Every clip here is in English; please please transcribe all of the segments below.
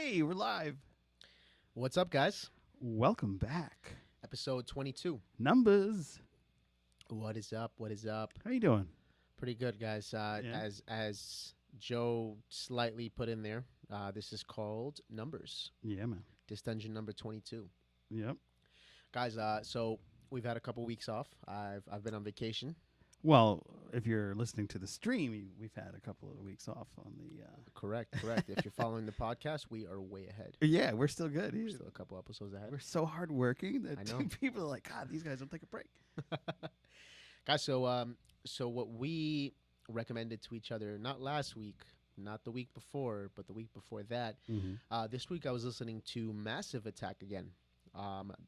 Hey, we're live. What's up, guys? Welcome back. Episode 22. Numbers. What is up? What is up? How you doing? Pretty good, guys. Yeah. As Joe slightly put in there, this is called Numbers. Yeah, man. This dungeon number 22. Yep. Guys, so we've had a couple weeks off. I've been on vacation. Well, if you're listening to the stream, we've had a couple of weeks off on the. Correct. If you're following the podcast, we are way ahead. Yeah, we're still good. We're still a couple episodes ahead. We're so hardworking that I know. people are like, God, these guys don't take a break. Guys, so what we recommended to each other, not last week, not the week before, but the week before that. This week I was listening to Massive Attack again,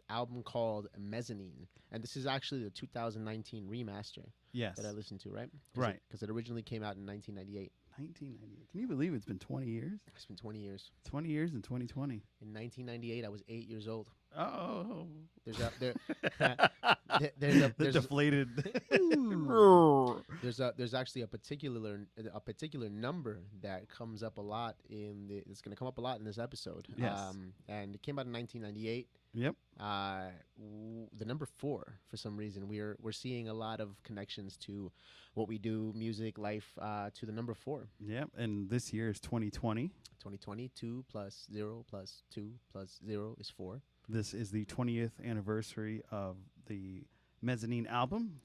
album called Mezzanine, and this is actually the 2019 remaster Yes. that I listened to, right? Right. Because it originally came out in 1998. 1998. Can you believe it's been 20 years? It's been 20 years. 20 years in 2020. In 1998, I was 8 years old. Oh. There's a there, The there's deflated. there's actually a particular number that comes up a lot it's going to come up a lot in this episode. Yes. And it came out in 1998. Yep. The number 4, for some reason, we're seeing a lot of connections to what we do, music, life, to the number 4. Yep. And this year is 2020. 2020, 2 plus 0 plus 2 plus 0 is 4. This is the 20th anniversary of the Mezzanine album.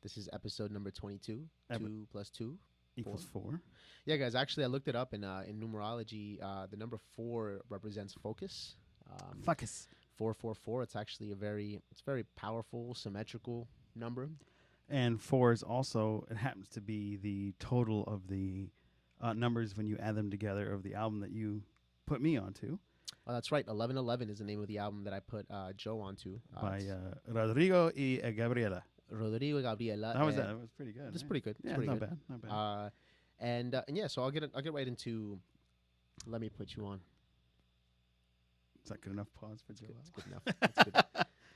This is episode number 22. 2 plus 2 equals 4. Yeah, guys. Actually, I looked it up in numerology. The number 4 represents focus. Focus. 444. It's actually very powerful, symmetrical number. And 4 is also, it happens to be the total of the numbers when you add them together of the album that you put me onto. Oh, that's right. 1111 is the name of the album that I put Joe onto. By Rodrigo y Gabriela. Rodrigo, Gabriela. That was pretty good. That's pretty good. Yeah, pretty not good. bad. Not bad. And yeah, so I'll get right into. Let me put you on. Is that good enough pause for Joe? It's good enough. It's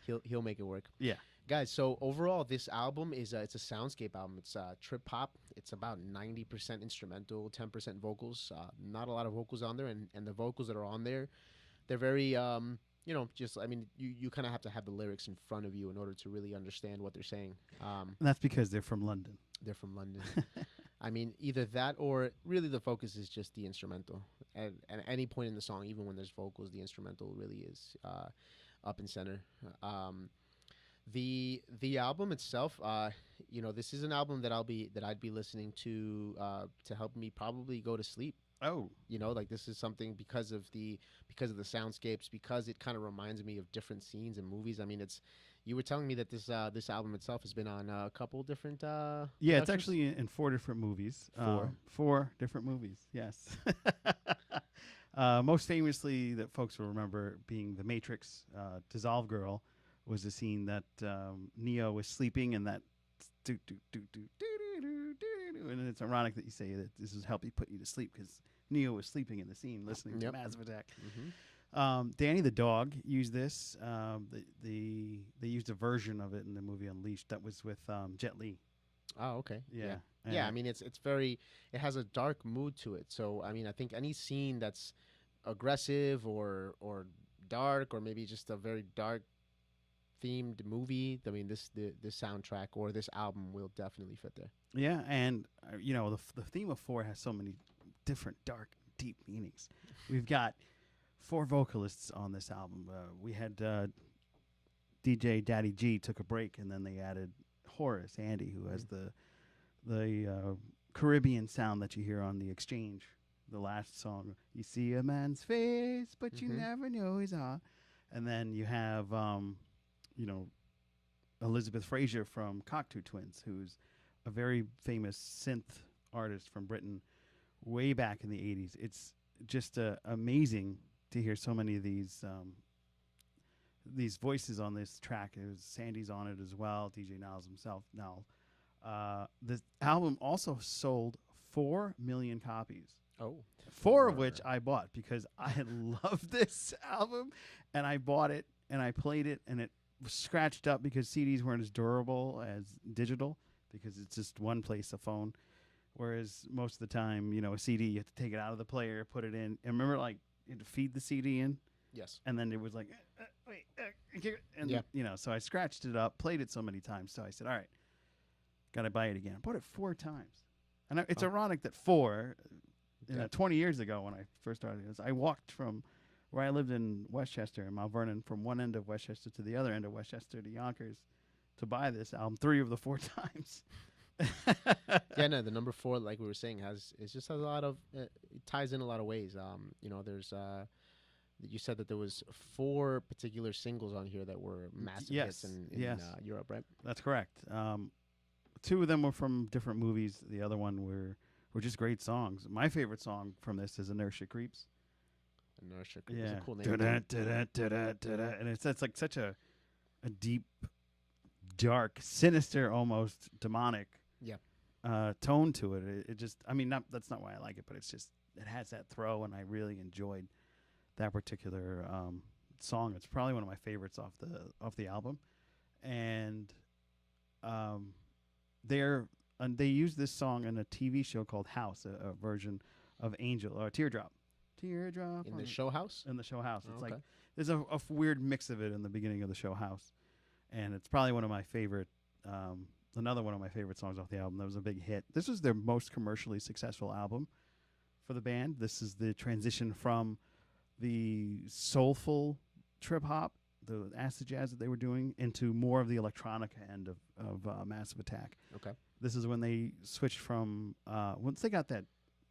good. He'll make it work. Yeah. Guys, so overall, this album it's a soundscape album. It's trip hop. It's about 90% instrumental, 10% vocals. Not a lot of vocals on there, and the vocals that are on there, they're very you kind of have to have the lyrics in front of you in order to really understand what they're saying. And that's because they're from London. They're from London. I mean, either that or really the focus is just the instrumental. At any point in the song, even when there's vocals, the instrumental really is up and center. The album itself, this is an album that I'd be listening to help me probably go to sleep. Oh. This is something because of the soundscapes, because it kind of reminds me of different scenes and movies. I mean, you were telling me that this album itself has been on a couple different yeah, productions? it's actually in 4 different movies. 4 different movies, yes. Most famously, that folks will remember being The Matrix. Dissolve Girl was the scene that Neo was sleeping, and that and it's ironic that you say that this is helping put you to sleep because Neo was sleeping in the scene listening to Massive Attack. Mm-hmm. Danny the dog used this. They used a version of it in the movie Unleashed that was with Jet Li. Oh, okay. Yeah. Yeah, I mean, it has a dark mood to it. So, I mean, I think any scene that's aggressive or dark, or maybe just a very dark themed movie, I mean, this soundtrack or this album will definitely fit there. Yeah, and the theme of 4 has so many different dark, deep meanings. We've got 4 vocalists on this album. We had DJ Daddy G took a break, and then they added Horace Andy, who has the Caribbean sound that you hear on The Exchange, the last song. You see a man's face, but you never know his heart. And then you have Elizabeth Fraser from Cocteau Twins, who's a very famous synth artist from Britain way back in the 80s. It's just amazing to hear so many of these voices on this track. Sandy's on it as well, DJ Niles himself. The album also sold 4 million copies. Oh. 4 of which I bought because I loved this album, and I bought it and I played it, and it was scratched up because CDs weren't as durable as digital because it's just one place, a phone. Whereas most of the time, a CD, you have to take it out of the player, put it in. And remember, like you had to feed the CD in, Yes. and then it was like, wait, and Yeah. so I scratched it up, played it so many times, so I said, all right, gotta buy it again. I bought it 4 times, and it's ironic that 4, 20 years ago when I first started this, I walked from where I lived in Westchester in Mount Vernon, from one end of Westchester to the other end of Westchester to Yonkers, to buy this album 3 of the 4 times. Yeah, no, the number 4, like we were saying, has a lot of it ties in a lot of ways. There's you said that there was 4 particular singles on here that were massive hits in Europe, right? That's correct. 2 of them were from different movies. The other one were just great songs. My favorite song from this is Inertia Creeps. Inertia Creeps is a cool name. And it's like such a deep, dark, sinister, almost demonic tone to it. It just, I mean, that's not why I like it, but it's just, it has that throw, and I really enjoyed that particular song. It's probably one of my favorites off the album. And they use this song in a TV show called House, a version of Angel or Teardrop In the show house? In the show House. It's okay. like there's a weird mix of it in the beginning of the show House, and it's probably one of my favorite. Another one of my favorite songs off the album. That was a big hit. This was their most commercially successful album for the band. This is the transition from the soulful trip hop, the acid jazz that they were doing, into more of the electronica end of Massive Attack. Okay. This is when they switched from once they got that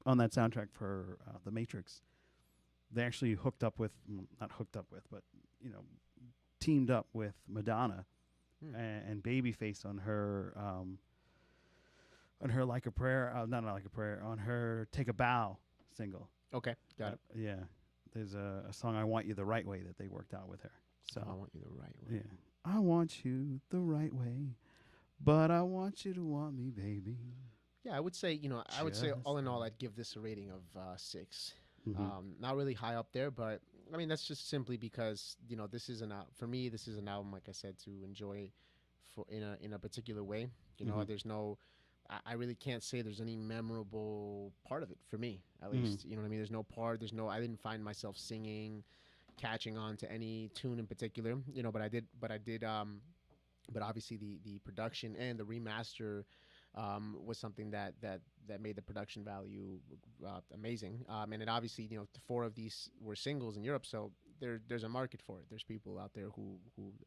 on that soundtrack for The Matrix. They actually not hooked up with, but teamed up with Madonna and Babyface on her Like a Prayer, not Like a Prayer, on her Take a Bow single. Okay, got it. Yeah, there's a song, I Want You the Right Way, that they worked out with her. So I Want You the Right Way. Yeah, I want you the right way, but I want you to want me, baby. Yeah, I would say, all in all, I'd give this a rating of 6. Mm-hmm. Not really high up there, but I mean, that's just simply because, this is for me, this is an album, like I said, to enjoy in a particular way. There's no, I really can't say there's any memorable part of it for me, at least. You know what I mean? I didn't find myself singing, catching on to any tune in particular, but obviously the production and the remaster was something that made the production value amazing. And it obviously, 4 of these were singles in Europe, so there's a market for it. There's people out there who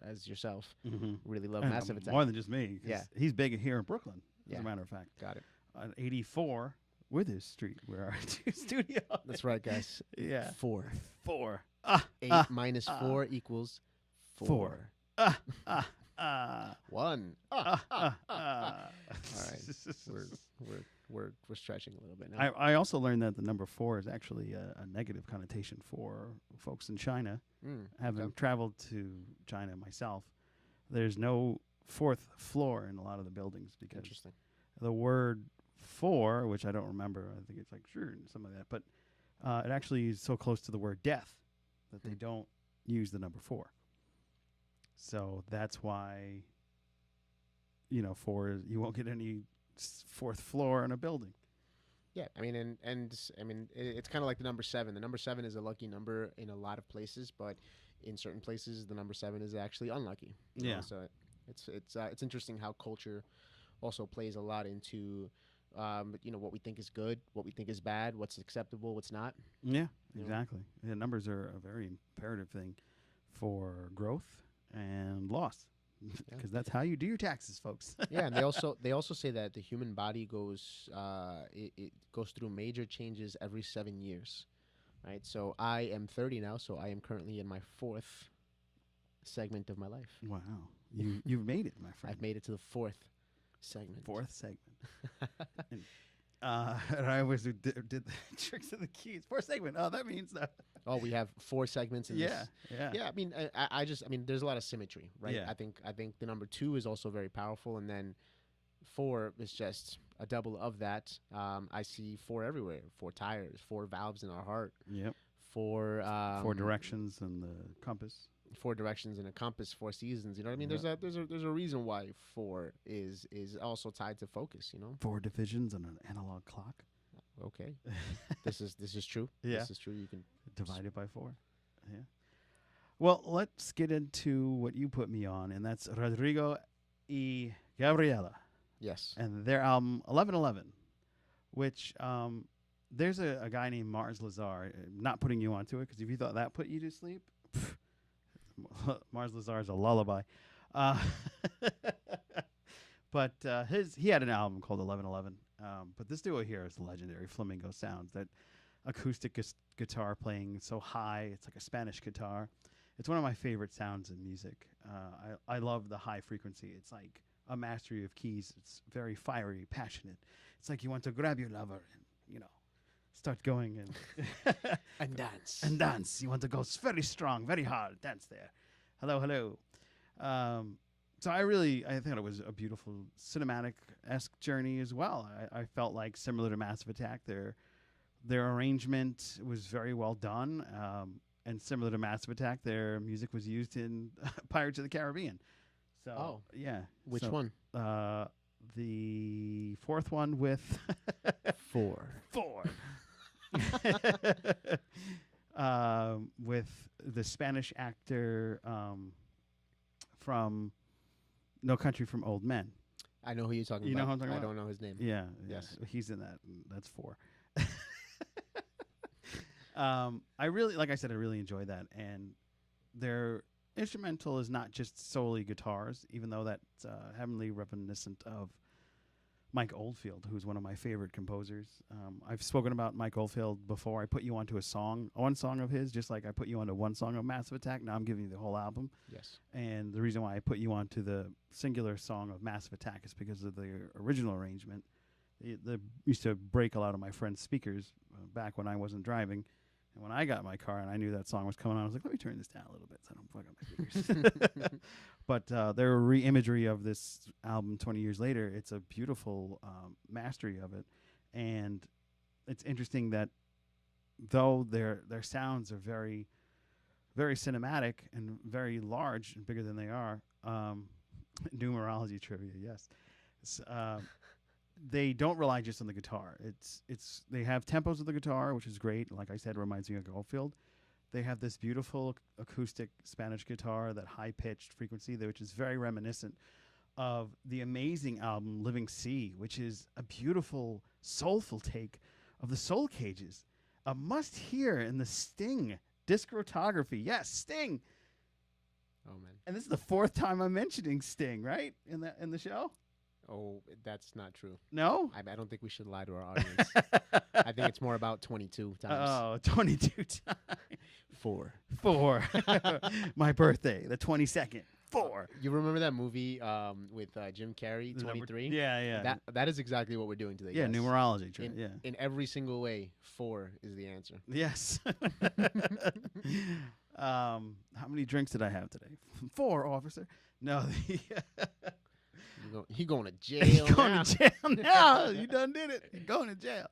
as yourself, really love Massive Attack. More than just me. Yeah, he's big here in Brooklyn, as a matter of fact. Got it. On 84 Withers Street, where our studio. That's right, guys. Yeah. 4. 8 minus 4 equals 4. 1. All right, we're stretching a little bit now. I also learned that the number 4 is actually a negative connotation for folks in China. Having traveled to China myself, there's no 4th floor in a lot of the buildings because the word 4, which I don't remember, I think it's like sure and some of that, but it actually is so close to the word death that they don't use the number 4. So that's why, 4 is, you won't get any 4th floor in a building. Yeah, I mean, and it's kind of like the number 7. The number 7 is a lucky number in a lot of places, but in certain places, the number 7 is actually unlucky. Yeah. So it's interesting how culture also plays a lot into, what we think is good, what we think is bad, what's acceptable, what's not. Yeah, exactly. Yeah, numbers are a very imperative thing for growth and loss, because that's how you do your taxes, folks. Yeah, and they also say that the human body goes it goes through major changes every 7 years, right? So I am 30 now, so I am currently in my 4th segment of my life. Wow, you've made it, my friend. I've made it to the 4th segment. 4th segment. And I always did the tricks of the keys. 4th segment. Oh, that means that. Oh, we have 4 segments in this. Yeah. Yeah, I mean, I there's a lot of symmetry, right? Yeah. I think the number 2 is also very powerful, and then 4 is just a double of that. I see 4 everywhere. 4 tires, 4 valves in our heart. Yep. 4 4 directions and the compass. 4 directions and a compass, 4 seasons. You know what I mean? Yep. There's a reason why 4 is also tied to focus. 4 divisions and an analog clock. Okay, this is true. Yeah. This is true. You can divided by 4. Yeah. Well, let's get into what you put me on, and that's Rodrigo y Gabriela Yes. and their album 1111, which there's a guy named Mars Lazar. Not putting you onto it, because if you thought that put you to sleep, Mars Lazar is a lullaby. Uh, but he had an album called 1111. But this duo here is legendary. Flamingo sounds, that acoustic guitar playing so high, it's like a Spanish guitar. It's one of my favorite sounds in music. I love the high frequency. It's like a mastery of keys. It's very fiery, passionate. It's like you want to grab your lover and, start going and And dance. and dance. You want to go very strong, very hard. Dance there. Hello, hello. So I thought it was a beautiful cinematic-esque journey as well. I felt like, similar to Massive Attack, their arrangement was very well done. And similar to Massive Attack, their music was used in Pirates of the Caribbean. So, yeah. Which one? The fourth one with 4. 4. With the Spanish actor from No Country for Old Men. I know who you're talking You about. know who I'm talking I about? don't know his name. Yeah. Yes. He's in that. That's 4. Like I said, I really enjoyed that. And their instrumental is not just solely guitars, even though that's heavily reminiscent of Mike Oldfield, who's one of my favorite composers. I've spoken about Mike Oldfield before. I put you onto one song of his, just like I put you onto one song of Massive Attack. Now I'm giving you the whole album. Yes. And the reason why I put you onto the singular song of Massive Attack is because of the original arrangement. They used to break a lot of my friends' speakers back when I wasn't driving. And when I got in my car and I knew that song was coming on, I was like, let me turn this down a little bit so I don't fuck up my speakers. But their re-imagery of this album 20 years later, it's a beautiful mastery of it. And it's interesting that though their sounds are very, very cinematic and very large and bigger than they are, numerology trivia, yes. They don't rely just on the guitar. They have tempos of the guitar, which is great. Like I said, reminds me of Goldfield. They have this beautiful acoustic Spanish guitar, that high-pitched frequency, which is very reminiscent of the amazing album Living Sea, which is a beautiful, soulful take of the Soul Cages. A must-hear in the Sting discography. Yes, Sting. Oh man. And this is the 4th time I'm mentioning Sting, right? In the show? Oh, that's not true. No? I don't think we should lie to our audience. I think it's more about 22 times. Oh, 22 times. 4. 4. My birthday, the 22nd. 4. You remember that movie with Jim Carrey, The number- 23? Yeah. That is exactly what we're doing today. Yeah, guys. numerology. In every single way, 4 is the answer. Yes. How many drinks did I have today? 4, officer. No. He going to jail He's going now. to jail now. You done did it. You're going to jail.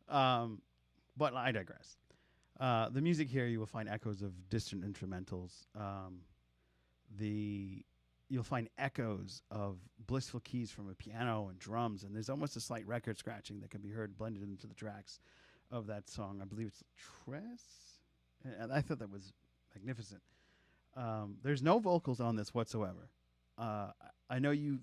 But I digress. The music here, you will find echoes of distant instrumentals. You'll find echoes of blissful keys from a piano and drums, and there's almost a slight record scratching that can be heard blended into the tracks of that song. I believe it's Tress. And I thought that was magnificent. There's no vocals on this whatsoever. I know you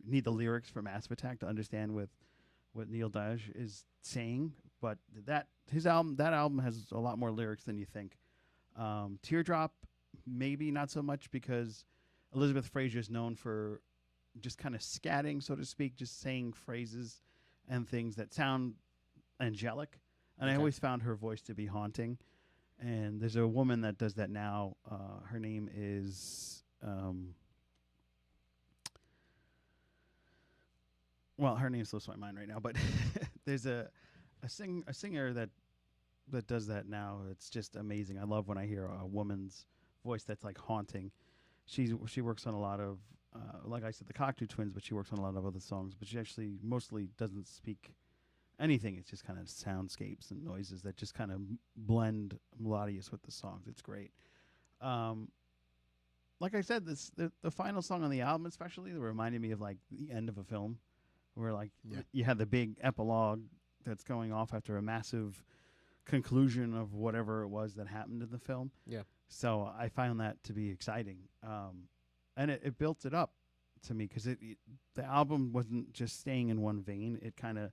need the lyrics for Massive Attack to understand what Neil Diamond is saying, but that album has a lot more lyrics than you think. Teardrop, maybe not so much, because Elizabeth Fraser is known for just kind of scatting, so to speak, just saying phrases and things that sound angelic. And I always found her voice to be haunting. And there's a woman that does that now. Her name is... well, her name slips my mind right now, but there's a singer that does that now. It's just amazing. I love when I hear a woman's voice that's like haunting. She works on a lot of, like I said, the Cocteau Twins, but she works on a lot of other songs. But she actually mostly doesn't speak anything. It's just kind of soundscapes and noises that just kind of blend melodious with the songs. It's great. Like I said, the final song on the album especially, that reminded me of like the end of a film, where like you have the big epilogue that's going off after a massive conclusion of whatever it was that happened in the film. Yeah. So I found that to be exciting, and it built it up to me because the album wasn't just staying in one vein. It kind of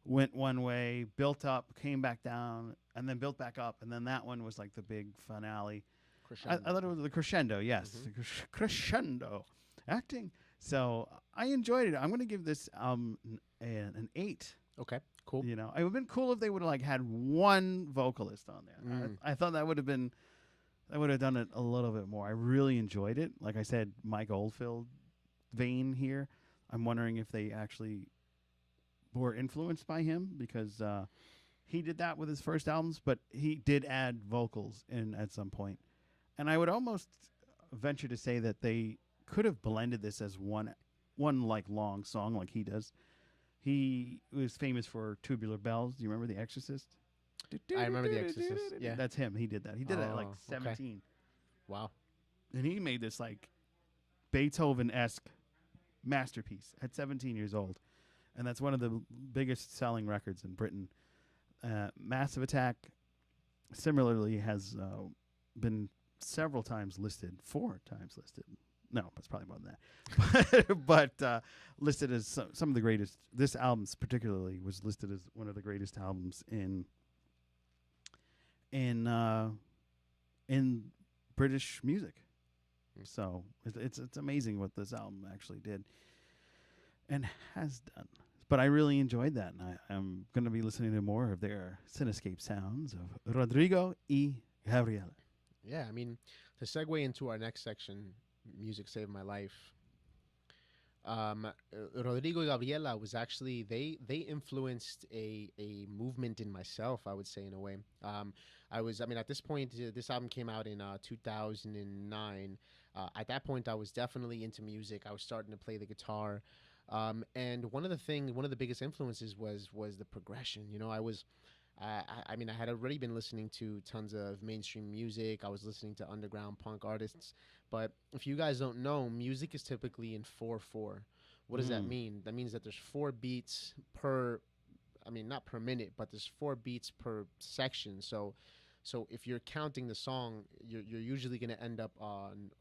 went one way, built up, came back down, and then built back up, and then that one was like the big finale. I thought it was the crescendo. Yes, the crescendo acting. So I enjoyed it. I'm going to give this an 8. Okay, cool. You know, it would have been cool if they would have like had one vocalist on there. I thought that would have been, that would have done it a little bit more. I really enjoyed it. Like I said, Mike Oldfield vein here. I'm wondering if they actually were influenced by him because he did that with his first albums, but he did add vocals in at some point. And I would almost venture to say that they could have blended this as one like long song like he does. He was famous for Tubular Bells. Do you remember The Exorcist? I remember The Exorcist. Yeah, that's him. He did that. He did it at like 17. Okay. Wow. And he made this like Beethoven-esque masterpiece at 17 years old. And that's one of the biggest selling records in Britain. Massive Attack similarly has been several times listed, 4 times listed. No, it's probably more than that. but listed as some of the greatest. This album particularly was listed as one of the greatest albums in British music. So it's amazing what this album actually did and has done. But I really enjoyed that, and I'm going to be listening to more of their Cinescape sounds of Rodrigo y Gabriela. Yeah, I mean, to segue into our next section, Music Saved My Life. Rodrigo y Gabriela was actually, they influenced a movement in myself, I would say, in a way. At this point, this album came out in 2009. At that point, I was definitely into music. I was starting to play the guitar. And one of the biggest influences was the progression. You know, I had already been listening to tons of mainstream music. I was listening to underground punk artists. But if you guys don't know, music is typically in 4/4. What does that mean? That means that there's 4 beats per, not per minute, but there's 4 beats per section. So if you're counting the song, you're usually going to end up on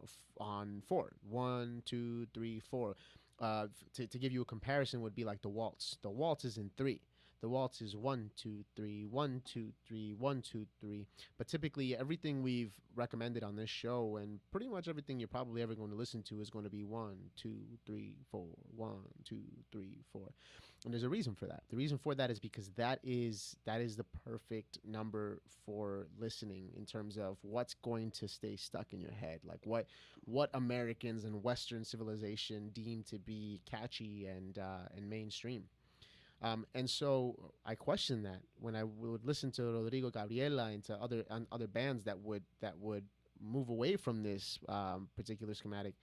4. 1, 2, 3, 4. To give you a comparison would be like the waltz. The waltz is in 3. The waltz is 1, 2, 3, 1, 2, 3, 1, 2, 3. But typically, everything we've recommended on this show, and pretty much everything you're probably ever going to listen to, is going to be 1, 2, 3, 4, 1, 2, 3, 4. And there's a reason for that. The reason for that is because that is the perfect number for listening in terms of what's going to stay stuck in your head, like what Americans and Western civilization deem to be catchy and mainstream. And so I questioned that when I would listen to Rodrigo Gabriela and to other bands that would move away from this particular schematic.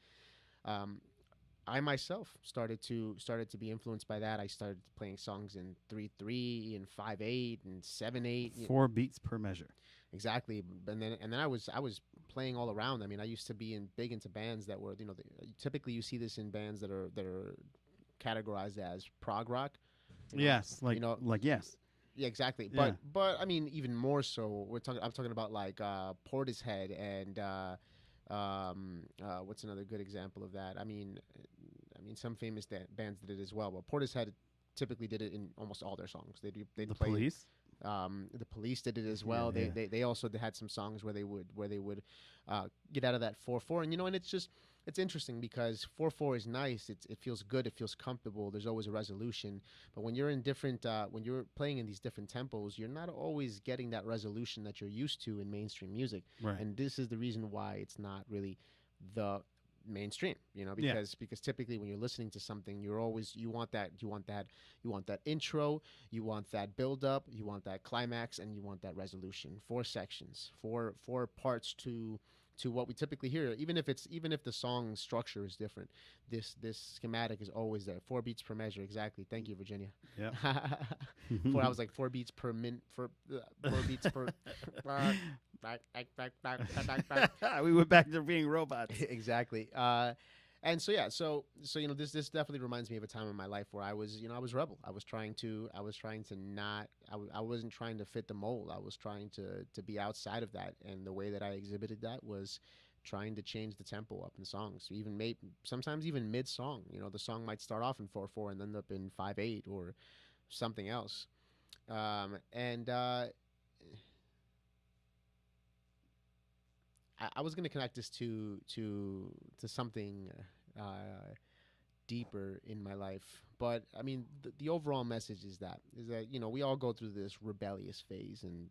I myself started to be influenced by that. I started playing songs in 3/3 and 5/8 and 7/8. 4 beats per measure. Exactly, and then I was playing all around. I used to be big into bands that were, typically you see this in bands that are categorized as prog rock. Yes, yes. Yeah, exactly. Yeah. But even more so, I'm talking about like Portishead and what's another good example of that? Some famous bands did it as well. But Portishead typically did it in almost all their songs. They'd play Police. The Police did it as well. Yeah. They also had some songs where they would get out of that 4/4, and it's interesting because 4/4 is nice. It feels good. It feels comfortable. There's always a resolution. But when you're in when you're playing in these different tempos, you're not always getting that resolution that you're used to in mainstream music. Right. And this is the reason why it's not really the mainstream, because typically when you're listening to something, you want that intro, you want that build up, you want that climax, and you want that resolution. 4 sections, four parts to what we typically hear, even if the song structure is different. This schematic is always there. 4 beats per measure, exactly. Thank you, Virginia. Yeah. I was like 4 beats per minute for 4 beats per. We went back to being robots. Exactly. And so yeah, so this definitely reminds me of a time in my life where I was I was rebel. I was trying to not I wasn't trying to fit the mold. I was trying to be outside of that, and the way that I exhibited that was trying to change the tempo up in songs. So even sometimes even mid song, the song might start off in 4/4 and end up in 5/8 or something else. And I was gonna connect this to something uh, deeper in my life. But I mean, the overall message is that we all go through this rebellious phase, and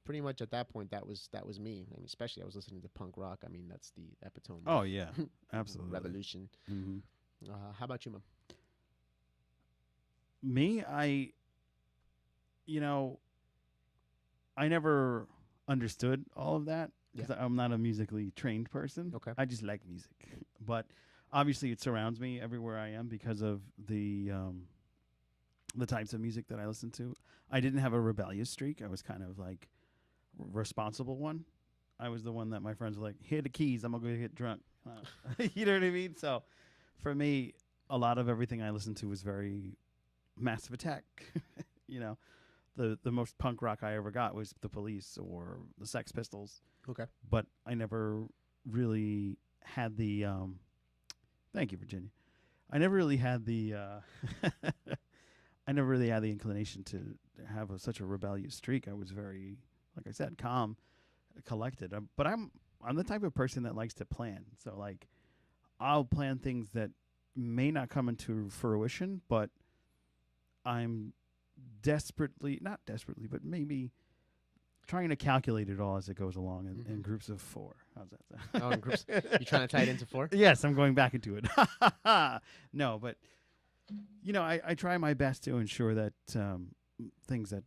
pretty much at that point that was me. I mean, especially I was listening to punk rock. I mean, that's the epitome Oh of yeah, absolutely. revolution. Hmm. How about you, man? Me, you know, I never understood all of that Yeah. because I'm not a musically trained person. Okay. I just like music, but obviously it surrounds me everywhere I am because of the types of music that I listen to. I didn't have a rebellious streak. I was kind of like responsible one. I was the one that my friends were like, "Here are the keys. I'm gonna go get drunk." You know what I mean? So, for me, a lot of everything I listened to was very Massive Attack. you know, the most punk rock I ever got was the Police or the Sex Pistols. Okay. But I never really had the. Thank you, Virginia. I never really had the. I never really had the inclination to have such a rebellious streak. I was very, like I said, calm, collected. But I'm the type of person that likes to plan. So like, I'll plan things that may not come into fruition, but I'm not desperately, but maybe trying to calculate it all as it goes along in groups of 4. How's that sound? Oh, in groups. You trying to tie it into 4? Yes, I'm going back into it. No, but I try my best to ensure that things that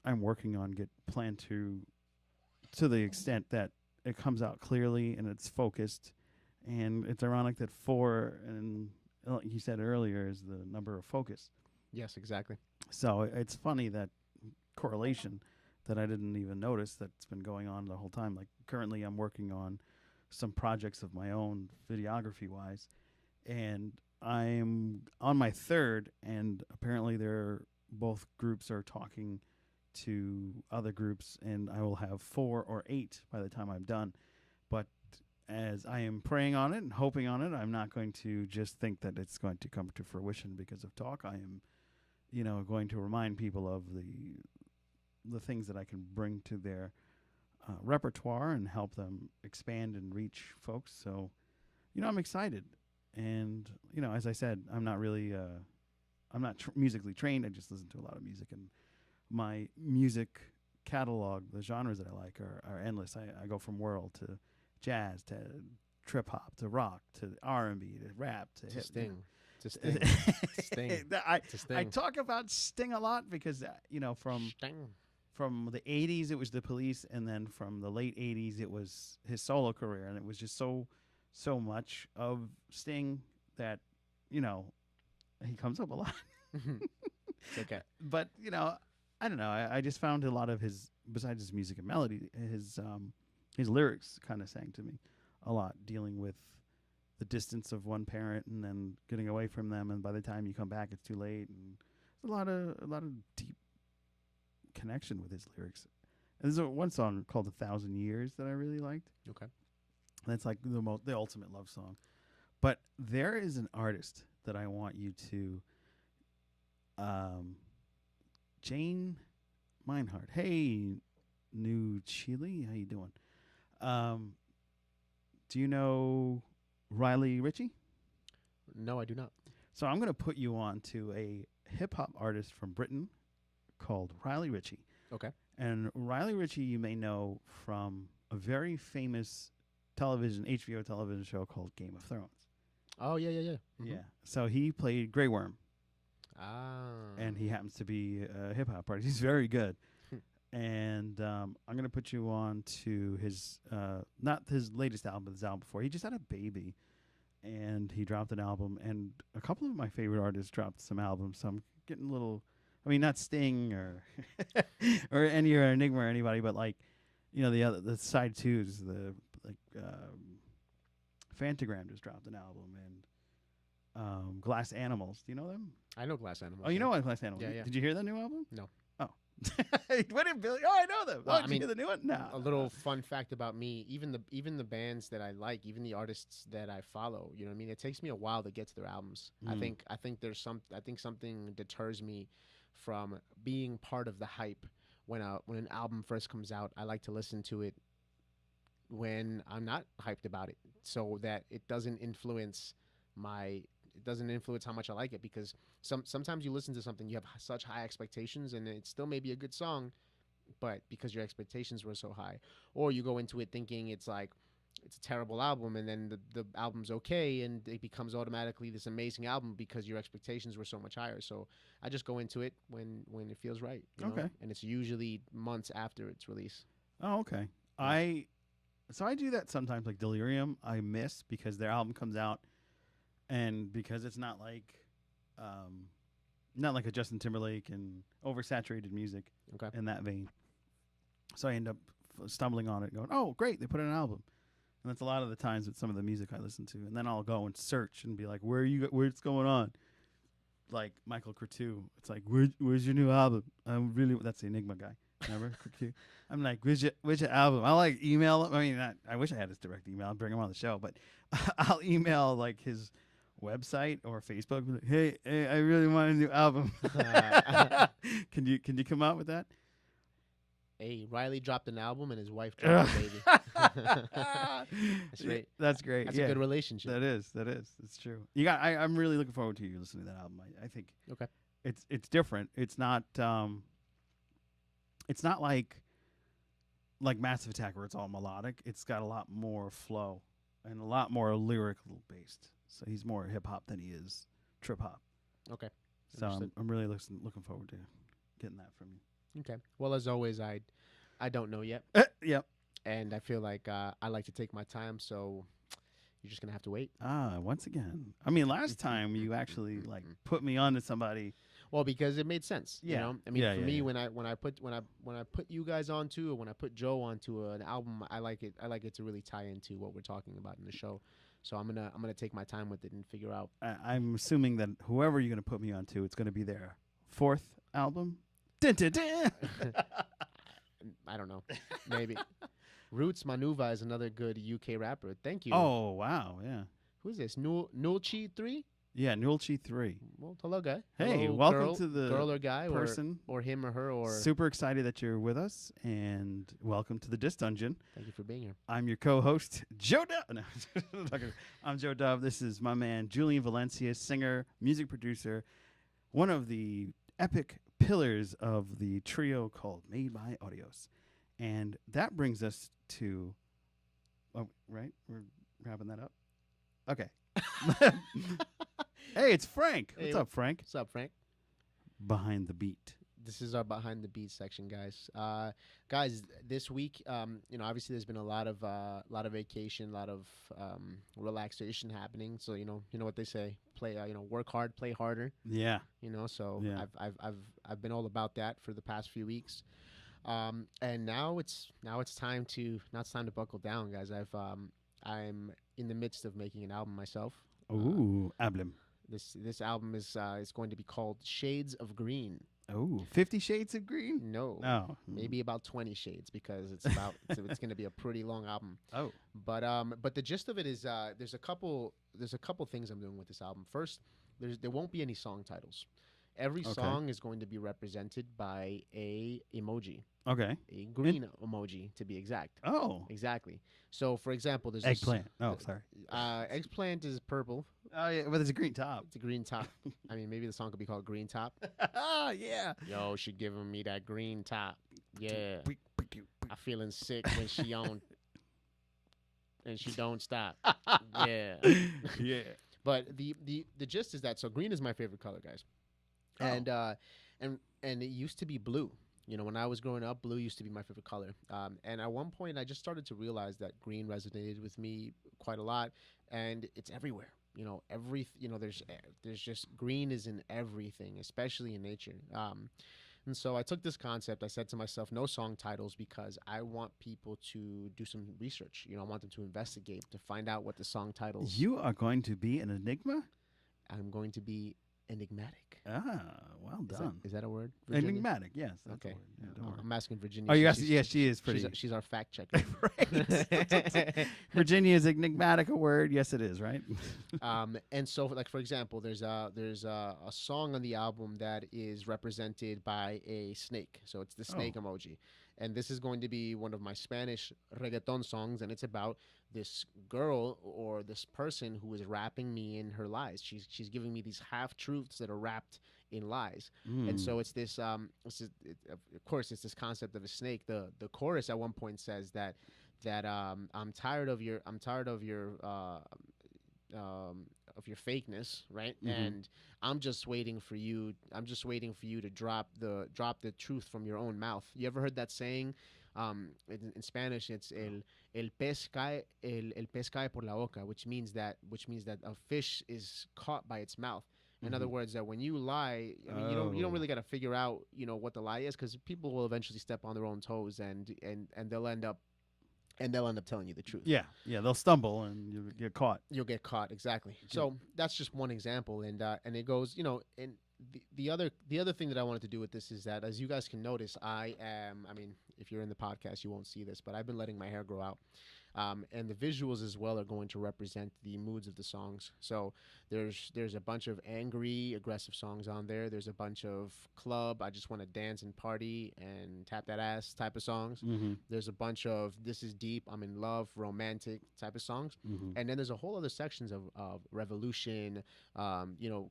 I'm working on get planned to the extent that it comes out clearly and it's focused. And it's ironic that 4, and like you said earlier, is the number of focus. Yes, exactly. So it's funny that correlation that I didn't even notice that's been going on the whole time. Like currently I'm working on some projects of my own videography wise, and I'm on my 3rd, and apparently both groups are talking to other groups, and I will have 4 or 8 by the time I'm done. But as I am praying on it and hoping on it, I'm not going to just think that it's going to come to fruition because of talk. I am, going to remind people of the things that I can bring to their repertoire and help them expand and reach folks. So, I'm excited. And, as I said, I'm not really, I'm not musically trained. I just listen to a lot of music. And my music catalog, the genres that I like are endless. I go from world to jazz to trip hop to rock to R&B to rap to hip. Sting. To Sting. To Sting. To Sting. I talk about Sting a lot because, Sting. from the 80s, it was the Police. And then from the late 80s, it was his solo career. And it was just so much of Sting that, he comes up a lot. It's okay. But, I don't know. I just found a lot of his, besides his music and melody, his lyrics kind of sang to me a lot, dealing with the distance of one parent and then getting away from them. And by the time you come back, it's too late. And there's a lot of deep connection with his lyrics. And there's one song called 1,000 Years that I really liked. Okay. That's like the ultimate love song. But there is an artist that I want you to, Jane Meinhardt. Hey, New Chile, how you doing? Do you know Riley Ritchie? No, I do not. So I'm going to put you on to a hip hop artist from Britain called Riley Ritchie. Okay. And Riley Ritchie, you may know from a very famous HBO television show called Game of Thrones. Oh, yeah. Mm-hmm. Yeah. So he played Grey Worm. Ah. And he happens to be a hip hop artist. He's very good. And I'm going to put you on to his, not his latest album, but his album before. He just had a baby, and he dropped an album. And a couple of my favorite artists dropped some albums. So I'm getting a little, not Sting or or Enigma or anybody, but like, the side twos, Fantagram just dropped an album, and Glass Animals. Do you know them? I know Glass Animals. Oh, you know what Glass Animals? Yeah, yeah. Did you hear that new album? No. Oh. What did Billy? Oh, I know them. Well, Did you hear the new one? No. A little fun fact about me: even the bands that I like, even the artists that I follow, you know what I mean. It takes me a while to get to their albums. I think something deters me from being part of the hype when an album first comes out. I like to listen to it when I'm not hyped about it, so that it doesn't influence how much I like it, because sometimes you listen to something, you have such high expectations, and it still may be a good song, but because your expectations were so high, or you go into it thinking it's a terrible album, and then the album's okay, and it becomes automatically this amazing album because your expectations were so much higher. So I just go into it when it feels right. You know? And it's usually months after its release. Oh, okay. Yeah. So I do that sometimes, like Delirium. I miss because their album comes out. And because it's not like a Justin Timberlake and oversaturated music in that vein. So I end up stumbling on it and going, oh, great, they put out an album. And that's a lot of the times with some of the music I listen to. And then I'll go and search and be like, where's going on? Like Michael Cretu. It's like, where's your new album? That's the Enigma guy. Remember Cretu? I'm like, where's your album? I'll like email him. I mean, I wish I had his direct email. I'll bring him on the show. But I'll email like his website or Facebook, like, hey, I really want a new album. Can you come out with that? Hey, Riley dropped an album and his wife dropped a baby. That's great. That's great. That's a good relationship. That is. It's true. I'm really looking forward to you listening to that album. I think it's different. It's not like Massive Attack where it's all melodic. It's got a lot more flow and a lot more lyrical based. So he's more hip hop than he is trip hop. Okay. So I'm really looking forward to getting that from you. Okay. Well, as always, I don't know yet. Yep. And I feel like I like to take my time, so you're just gonna have to wait. Once again. I mean, last time you actually like put me on to somebody. Well, because it made sense. Yeah. You know? I mean, for me, when I put you guys onto, or when I put Joe onto an album, I like it to really tie into what we're talking about in the show. So I'm gonna take my time with it and figure out. I'm assuming that whoever you're gonna put me onto, it's gonna be their fourth album. Dun, dun, dun. I don't know. Maybe. Roots Manuva is another good UK rapper. Thank you. Oh wow, yeah. Who is this? Nulchi 3? Yeah, Nulchi 3. Well, hello, guy. Hey, hello, welcome to the girl or guy person, or him or her or. Super excited that you're with us, and welcome to the Disc Dungeon. Thank you for being here. I'm your co-host, Joe Dove. No, I'm Joe Dove. This is my man Julian Valencia, singer, music producer, one of the epic pillars of the trio called Made by Audios, and that brings us to. Oh, right, we're wrapping that up. Okay. Hey, it's Frank. Hey, what's up, Frank? What's up, Frank? Behind the beat. This is our behind the beat section, guys. Guys, this week, obviously there's been a lot of vacation, a lot of relaxation happening. So you know what they say: work hard, play harder. Yeah. So yeah. I've been all about that for the past few weeks, and now it's time to buckle down, guys. I'm in the midst of making an album myself. Ooh, album. This album is going to be called Shades of Green. Oh, 50 Shades of Green? No. Maybe about 20 shades, because it's going to be a pretty long album. Oh. But the gist of it is there's a couple things I'm doing with this album. First, there won't be any song titles. Every song is going to be represented by a emoji. Okay. A green emoji, to be exact. Oh. Exactly. So, for example, there's eggplant. Sorry. Eggplant is purple. Oh, yeah, but it's a green top. It's a green top. I mean, maybe the song could be called Green Top. Yeah. Yo, she giving me that green top. Yeah. I'm feeling sick when she on and she don't stop. Yeah. Yeah. But the gist is that, so green is my favorite color, guys. Oh. And it used to be blue. When I was growing up, blue used to be my favorite color. And at one point, I just started to realize that green resonated with me quite a lot, and it's everywhere. There's just green is in everything, especially in nature. And so I took this concept. I said to myself, no song titles, because I want people to do some research. I want them to investigate, to find out what the song titles. You are going to be an enigma? I'm going to be enigmatic. Well done. Is that a word? Virginia? Enigmatic, yes. That's Okay. a word. Yeah, don't worry. I'm asking Virginia. Oh, she is pretty. She's our fact checker. Right. Virginia, is enigmatic a word? Yes, it is, right? And so, like, for example, there's a song on the album that is represented by a snake. So it's the snake emoji. And this is going to be one of my Spanish reggaeton songs, and it's about this girl or this person who is wrapping me in her lies. She's giving me these half truths that are wrapped in lies. And so it's this of course it's this concept of a snake. The chorus at one point says that I'm tired of your fakeness, right? And I'm just waiting for you to drop the truth from your own mouth. You ever heard that saying? In Spanish, it's el pez cae por la boca, which means that a fish is caught by its mouth. In other words, that when you lie, I mean, you don't really got to figure out what the lie is, because people will eventually step on their own toes and they'll end up telling you the truth. Yeah, they'll stumble and you'll get caught. You'll get caught, exactly. So that's just one example, and it goes, and the other thing that I wanted to do with this is that, as you guys can notice, I mean, if you're in the podcast, you won't see this, but I've been letting my hair grow out. And the visuals as well are going to represent the moods of the songs. So there's a bunch of angry, aggressive songs on there. There's a bunch of club, I just want to dance and party and tap that ass type of songs. There's a bunch of this is deep, I'm in love, romantic type of songs. And then there's a whole other sections of revolution,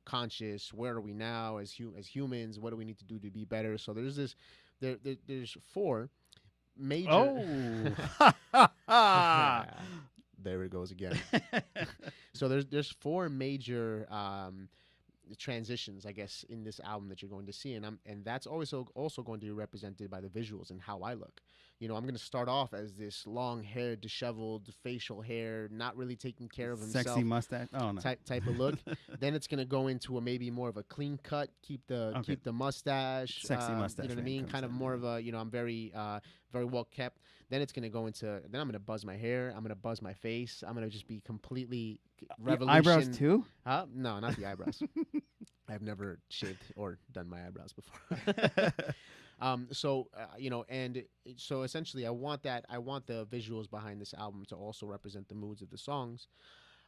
conscious, where are we now as humans? What do we need to do to be better? So there's there's four major there it goes again. So there's four major transitions, I guess, in this album that you're going to see, and that's also going to be represented by the visuals and how I look. I'm going to start off as this long-haired, disheveled, facial hair, not really taking care of himself, sexy mustache, type of look. Then it's going to go into maybe more of a clean cut, keep the mustache, sexy mustache. You know what I mean? Kind of more of a I'm very very well kept. Then it's going to go into I'm going to buzz my hair, I'm going to buzz my face, I'm going to just be completely revolution. Eyebrows too? No, not the eyebrows. I've never shaved or done my eyebrows before. So essentially I want the visuals behind this album to also represent the moods of the songs.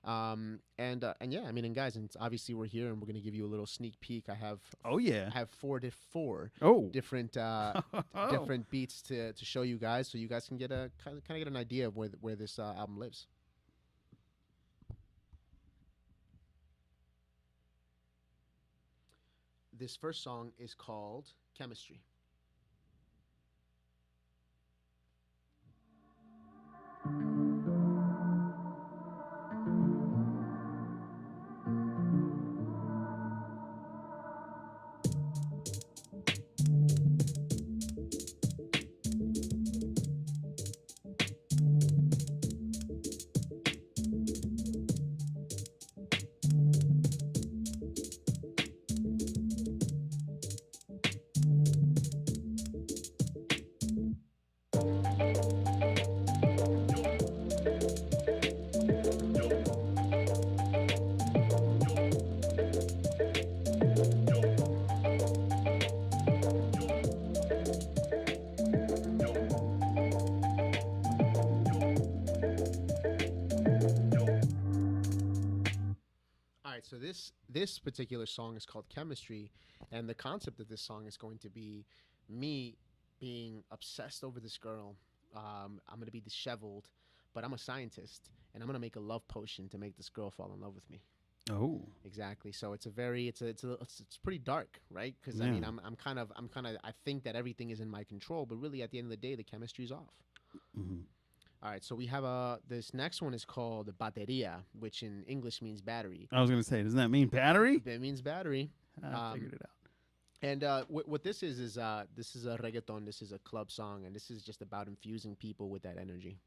And yeah, I mean, and guys, and obviously we're here and we're going to give you a little sneak peek. I have four different different beats to show you guys, so you guys can get a kind of get an idea of where this album lives. This first song is called Chemistry. So this particular song is called Chemistry, and the concept of this song is going to be me being obsessed over this girl. I'm going to be disheveled, but I'm a scientist, and I'm going to make a love potion to make this girl fall in love with me. Oh, exactly. So it's pretty dark, right? Because I mean, I'm kind of I think that everything is in my control, but really at the end of the day, the chemistry's off. Mm-hmm. All right, so we have this next one is called batería, which in English means battery. I was going to say, doesn't that mean battery? It means battery. I figured it out. And what this is this is a reggaeton. This is a club song, and this is just about infusing people with that energy.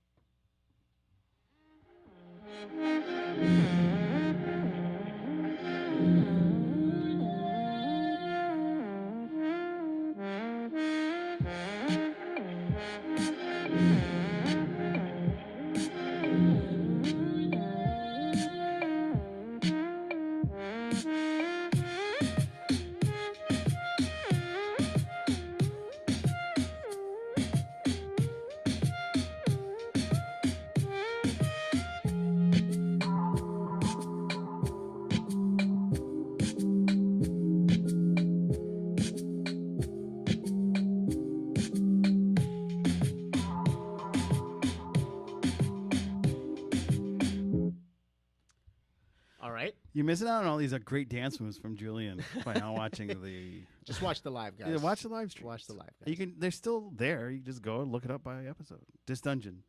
You're missing out on all these great dance moves from Julian by not watching the. Just watch the live, guys. Yeah, watch the live stream. Watch the live, guys. You can. They're still there. You just go and look it up by episode. This dungeon.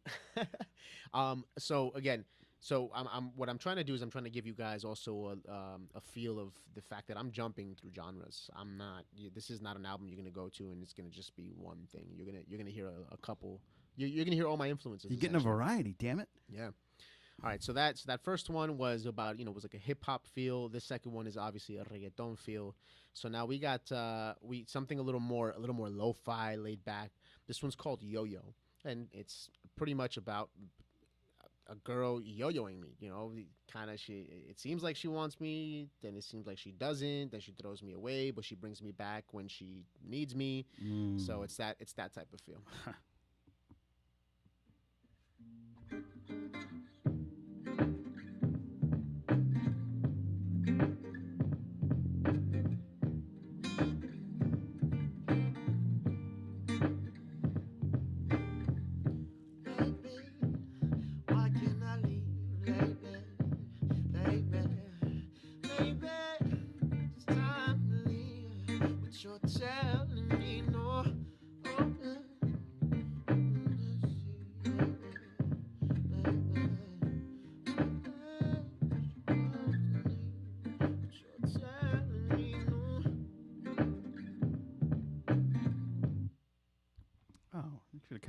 So again, what I'm trying to do is I'm trying to give you guys also a feel of the fact that I'm jumping through genres. I'm not. This is not an album you're gonna go to and it's gonna just be one thing. You're gonna hear a couple. You're gonna hear all my influences. You're getting a variety. Damn it. Yeah. All right, so that first one was about was like a hip hop feel. This second one is obviously a reggaeton feel. So now we got something a little more lo-fi, laid back. This one's called Yo Yo, and it's pretty much about a girl yo-yoing me. It seems like she wants me, then it seems like she doesn't. Then she throws me away, but she brings me back when she needs me. So it's that type of feel.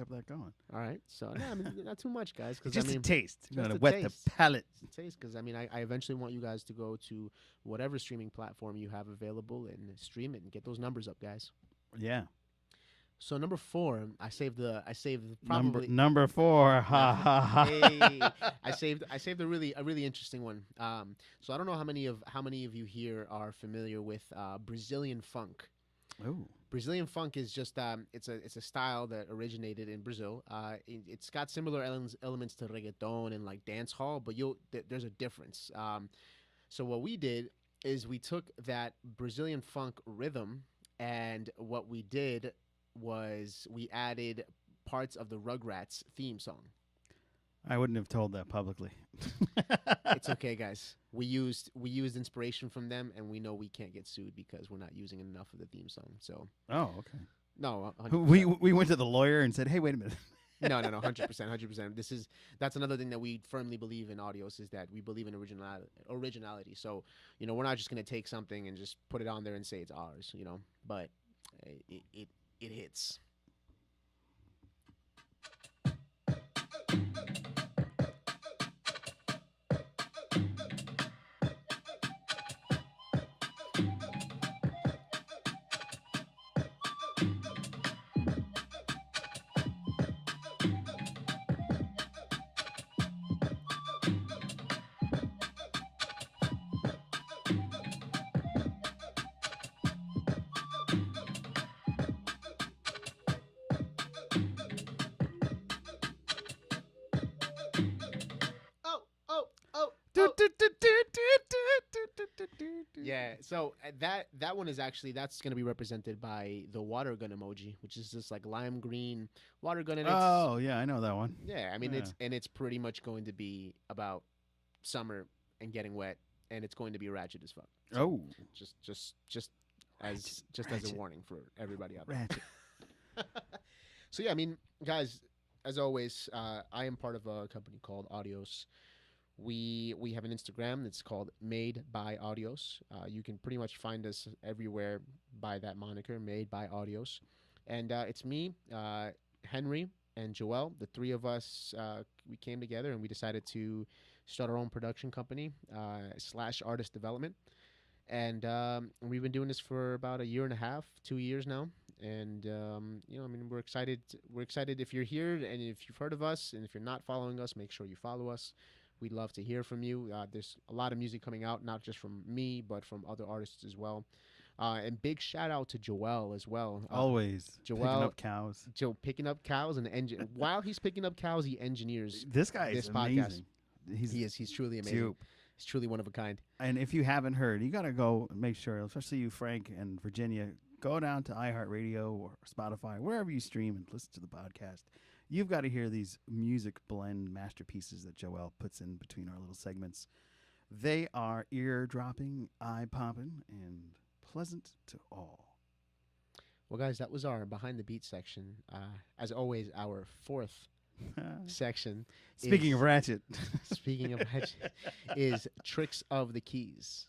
That going. All right, so no, I mean not too much, guys. Because just a taste. You're gonna a wet taste. the palate. It's a taste, because I eventually want you guys to go to whatever streaming platform you have available and stream it and get those numbers up, guys. Yeah. So number 4, I saved probably number 4. Ha ha ha. Hey, I saved a really interesting one. So I don't know how many of you here are familiar with Brazilian funk. Oh. Brazilian funk is just it's a style that originated in Brazil. It's got similar elements to reggaeton and like dance hall, but there's a difference. So what we did is we took that Brazilian funk rhythm, and what we did was we added parts of the Rugrats theme song. I wouldn't have told that publicly. It's okay, guys. We used inspiration from them, and we know we can't get sued because we're not using enough of the theme song. So. Oh, okay. No, 100%. We went to the lawyer and said, "Hey, wait a minute." No, 100%. That's another thing that we firmly believe in Audios, is that we believe in originality. So, we're not just gonna take something and just put it on there and say it's ours, but it hits. Yeah, so that one is actually, that's going to be represented by the water gun emoji, which is this like lime green water gun. And oh yeah, I know that one. Yeah, I mean it's pretty much going to be about summer and getting wet, and it's going to be ratchet as fuck. So just as a warning for everybody out there. Ratchet. So yeah, I mean, guys, as always, I am part of a company called Audios. We have an Instagram that's called Made by Audios. You can pretty much find us everywhere by that moniker, Made by Audios. And it's me, Henry, and Joel. The three of us, we came together and we decided to start our own production company / artist development. And we've been doing this for about 1.5 years, 2 years now. And I mean, we're excited. We're excited if you're here and if you've heard of us, and if you're not following us, make sure you follow us. We'd love to hear from you. There's a lot of music coming out, not just from me, but from other artists as well. And big shout out to Joel as well. Always Joel, picking up cows. Joe picking up cows and while he's picking up cows, he engineers this guy is amazing. Podcast. He's truly amazing. Dupe. He's truly one of a kind. And if you haven't heard, you gotta go make sure, especially you, Frank and Virginia, go down to iHeartRadio or Spotify, wherever you stream and listen to the podcast. You've got to hear these music blend masterpieces that Joel puts in between our little segments. They are ear-dropping, eye-popping, and pleasant to all. Well, guys, that was our behind the beat section. As always, our fourth section. Speaking of Ratchet. Speaking of Ratchet, is Tricks of the Keys.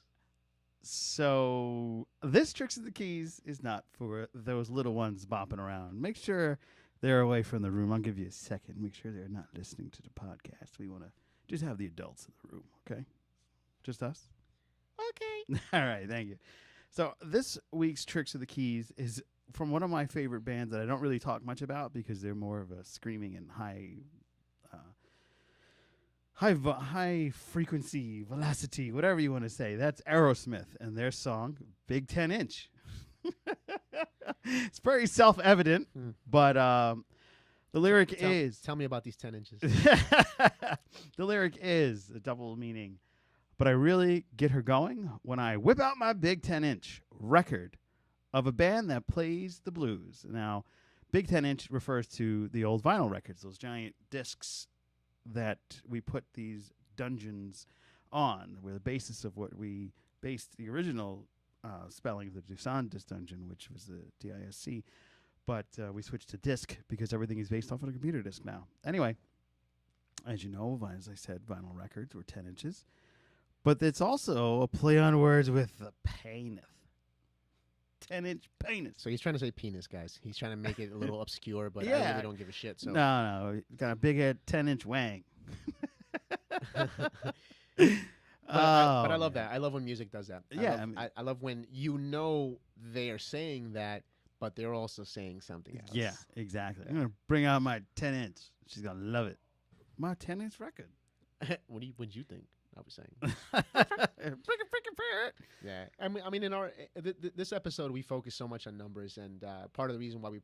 So this Tricks of the Keys is not for those little ones bopping around. Make sure they're away from the room. I'll give you a second. Make sure they're not listening to the podcast. We want to just have the adults in the room, okay? Just us? Okay. All right, thank you. So this week's Tricks of the Keys is from one of my favorite bands that I don't really talk much about because they're more of a screaming and high frequency, velocity, whatever you want to say. That's Aerosmith and their song Big 10 Inch. It's very self-evident, but the lyric is... Tell me about these 10 inches. The lyric is a double meaning. But I really get her going when I whip out my Big 10-inch record of a band that plays the blues. Now, Big 10-inch refers to the old vinyl records, those giant discs that we put these dungeons on, were the basis of what we based the original spelling of the Dusan disc dungeon, which was the DISC. But we switched to disc because everything is based off of a computer disc now. Anyway, as you know, as I said, vinyl records were 10 inches. But it's also a play on words with the penis. 10-inch penis. So he's trying to say penis, guys. He's trying to make it a little obscure, but I really don't give a shit. So No. Got a big 10-inch wang. But I love that. I love when music does that. Yeah. I love when you know they are saying that, but they're also saying something else. Yeah, exactly. I'm going to bring out my 10-inch. She's going to love it. My 10-inch record. What'd you think I was saying? Yeah. I mean in our this episode, we focus so much on numbers, and part of the reason why we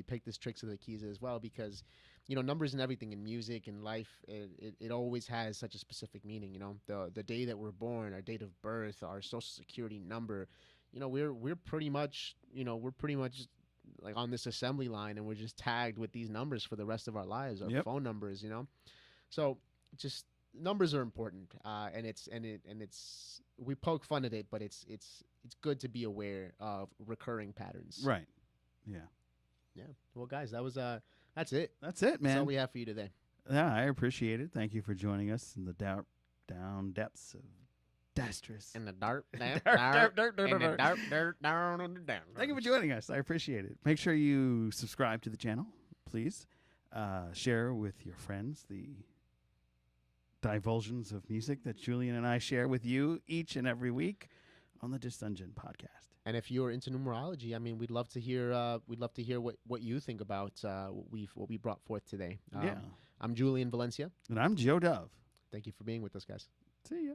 picked this Tricks of the Keys as well, because, numbers and everything in music and life, it always has such a specific meaning. The day that we're born, our date of birth, our social security number, we're pretty much like on this assembly line, and we're just tagged with these numbers for the rest of our lives, our phone numbers, so just numbers are important, and it's we poke fun at it, but it's good to be aware of recurring patterns. Right. Yeah. Well, guys, that's it. That's it, man. That's all we have for you today. Yeah, I appreciate it. Thank you for joining us in the down depths of Dastrus. In the dark, Dirt. down. Thank you for joining us. I appreciate it. Make sure you subscribe to the channel, please. Share with your friends the divulsions of music that Julian and I share with you each and every week on the Disc Dungeon podcast. And if you're into numerology, I mean, we'd love to hear what you think about what we brought forth today. Yeah. I'm Julian Valencia. And I'm Joe Dove. Thank you for being with us, guys. See ya.